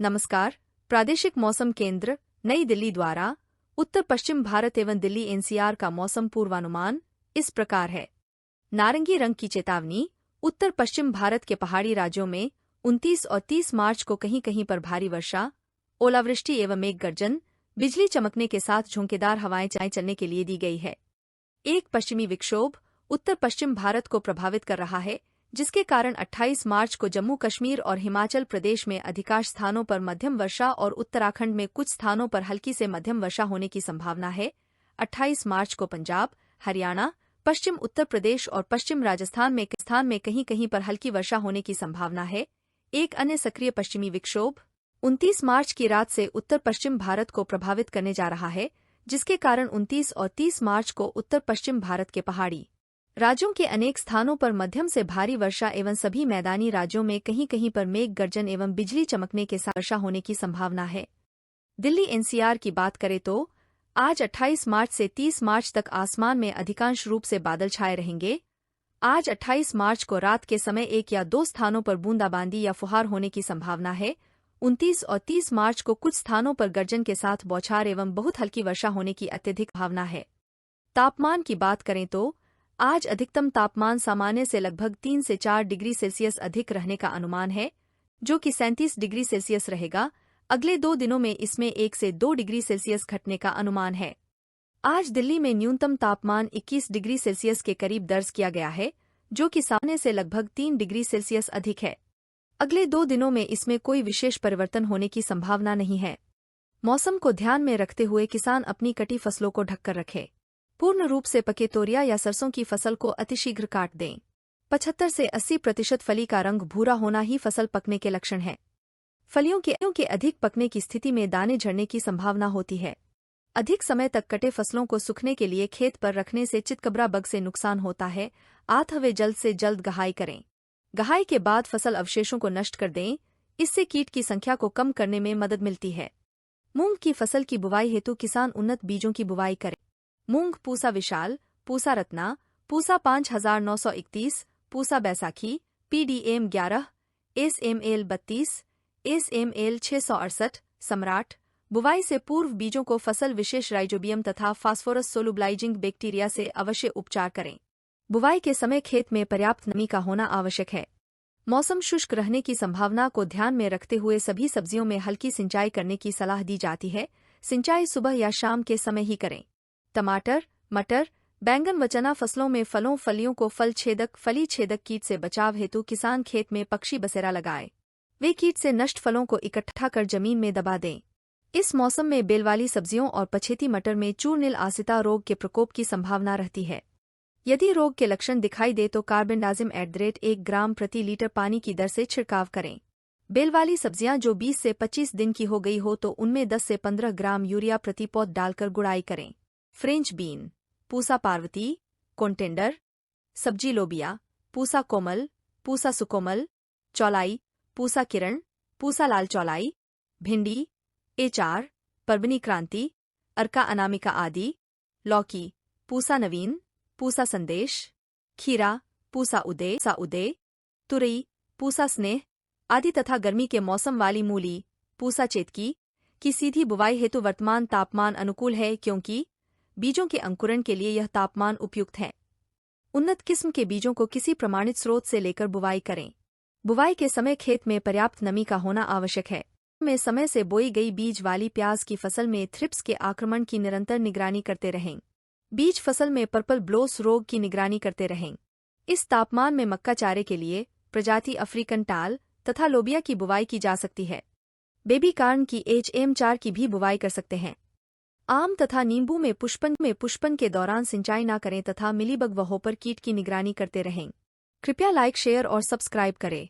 नमस्कार। प्रादेशिक मौसम केंद्र नई दिल्ली द्वारा उत्तर पश्चिम भारत एवं दिल्ली एनसीआर का मौसम पूर्वानुमान इस प्रकार है। नारंगी रंग की चेतावनी। उत्तर पश्चिम भारत के पहाड़ी राज्यों में 29 और 30 मार्च को कहीं कहीं पर भारी वर्षा, ओलावृष्टि एवं मेघ गर्जन, बिजली चमकने के साथ झोंकेदार हवाएं चलने के लिए दी गई है। एक पश्चिमी विक्षोभ उत्तर पश्चिम भारत को प्रभावित कर रहा है, जिसके कारण 28 मार्च को जम्मू कश्मीर और हिमाचल प्रदेश में अधिकांश स्थानों पर मध्यम वर्षा और उत्तराखंड में कुछ स्थानों पर हल्की से मध्यम वर्षा होने की संभावना है। 28 मार्च को पंजाब, हरियाणा, पश्चिम उत्तर प्रदेश और पश्चिम राजस्थान में कहीं कहीं पर हल्की वर्षा होने की संभावना है। एक अन्य सक्रिय पश्चिमी विक्षोभ 29 मार्च की रात से उत्तर पश्चिम भारत को प्रभावित करने जा रहा है, जिसके कारण 29 और 30 मार्च को उत्तर पश्चिम भारत के पहाड़ी राज्यों के अनेक स्थानों पर मध्यम से भारी वर्षा एवं सभी मैदानी राज्यों में कहीं कहीं पर मेघ गर्जन एवं बिजली चमकने के साथ वर्षा होने की संभावना है। दिल्ली एनसीआर की बात करें तो आज 28 मार्च से 30 मार्च तक आसमान में अधिकांश रूप से बादल छाए रहेंगे। आज 28 मार्च को रात के समय 1 या 2 स्थानों पर बूंदाबांदी या फुहार होने की संभावना है। 29 और 30 मार्च को कुछ स्थानों पर गर्जन के साथ बौछार एवं बहुत हल्की वर्षा होने की अत्यधिक भावना है। तापमान की बात करें तो आज अधिकतम तापमान सामान्य से लगभग 3 से 4 डिग्री सेल्सियस अधिक रहने का अनुमान है, जो कि 37 डिग्री सेल्सियस रहेगा। अगले 2 दिनों में इसमें 1 से 2 डिग्री सेल्सियस घटने का अनुमान है। आज दिल्ली में न्यूनतम तापमान 21 डिग्री सेल्सियस के करीब दर्ज किया गया है, जो कि सामान्य से लगभग 3 डिग्री सेल्सियस अधिक है। अगले 2 दिनों में इसमें कोई विशेष परिवर्तन होने की संभावना नहीं है। मौसम को ध्यान में रखते हुए किसान अपनी कटी फसलों को ढककर रखें। पूर्ण रूप से पके तोरिया या सरसों की फसल को अतिशीघ्र काट दें। 75 से 80% फली का रंग भूरा होना ही फसल पकने के लक्षण है। फलियों के अधिक पकने की स्थिति में दाने झड़ने की संभावना होती है। अधिक समय तक कटे फसलों को सूखने के लिए खेत पर रखने से चितकबरा बग से नुकसान होता है, अतः जल्द से जल्द गहाई करें। गहाई के बाद फसल अवशेषों को नष्ट कर दें, इससे कीट की संख्या को कम करने में मदद मिलती है। मूंग की फसल की बुवाई हेतु किसान उन्नत बीजों की बुवाई करें। मूंग पूसा विशाल, Pusa Ratna, Pusa 5931, Pusa Baisakhi, PDM 11, SML 32, SML 668, सम्राट। बुवाई से पूर्व बीजों को फसल विशेष राइजोबियम तथा फास्फोरस सोलुबलाइजिंग बैक्टीरिया से अवश्य उपचार करें। बुवाई के समय खेत में पर्याप्त नमी का होना आवश्यक है। मौसम शुष्क रहने की संभावना को ध्यान में रखते हुए सभी सब्जियों में हल्की सिंचाई करने की सलाह दी जाती है। सिंचाई सुबह या शाम के समय ही करें। टमाटर, मटर, बैंगन व चना फसलों में फलियों को फली छेदक कीट से बचाव हेतु किसान खेत में पक्षी बसेरा लगाए। वे कीट से नष्ट फलों को इकट्ठा कर जमीन में दबा दें। इस मौसम में बेल वाली सब्जियों और पछेती मटर में चूर्निल आसिता रोग के प्रकोप की संभावना रहती है। यदि रोग के लक्षण दिखाई दे तो कार्बेंडाजिम @ 1 ग्राम प्रति लीटर पानी की दर से छिड़काव करें। बेल वाली सब्जियां जो 20 से 25 दिन की हो गई हो तो उनमें 10 से 15 ग्राम यूरिया प्रति पौध डालकर गुड़ाई करें। फ्रेंच बीन, पूसा पार्वती, कोंटेंडर, सब्जी लोबिया, पूसा कोमल, पूसा सुकोमल, चौलाई, पूसा किरण, पूसा लाल चौलाई, भिंडी, A4, पर्वनी क्रांति, अर्का अनामिका आदि, लौकी, पूसा नवीन, पूसा संदेश, खीरा, पूसा उदय, तुरई, पूसा स्नेह आदि तथा गर्मी के मौसम वाली मूली, पूसा चेतकी की सीधी बुवाई हेतु वर्तमान तापमान अनुकूल है, क्योंकि बीजों के अंकुरण के लिए यह तापमान उपयुक्त है। उन्नत किस्म के बीजों को किसी प्रमाणित स्रोत से लेकर बुवाई करें। बुवाई के समय खेत में पर्याप्त नमी का होना आवश्यक है। में समय से बोई गई बीज वाली प्याज की फसल में थ्रिप्स के आक्रमण की निरंतर निगरानी करते रहें। बीज फसल में पर्पल ब्लोस रोग की निगरानी करते रहें। इस तापमान में मक्का चारे के लिए प्रजाति अफ्रीकन टाल तथा लोबिया की बुवाई की जा सकती है। बेबी कार्न की HM4 की भी बुवाई कर सकते हैं। आम तथा नींबू में पुष्पन के दौरान सिंचाई न करें तथा मिलीबग व होपर कीट की निगरानी करते रहें। कृपया लाइक, शेयर और सब्सक्राइब करें।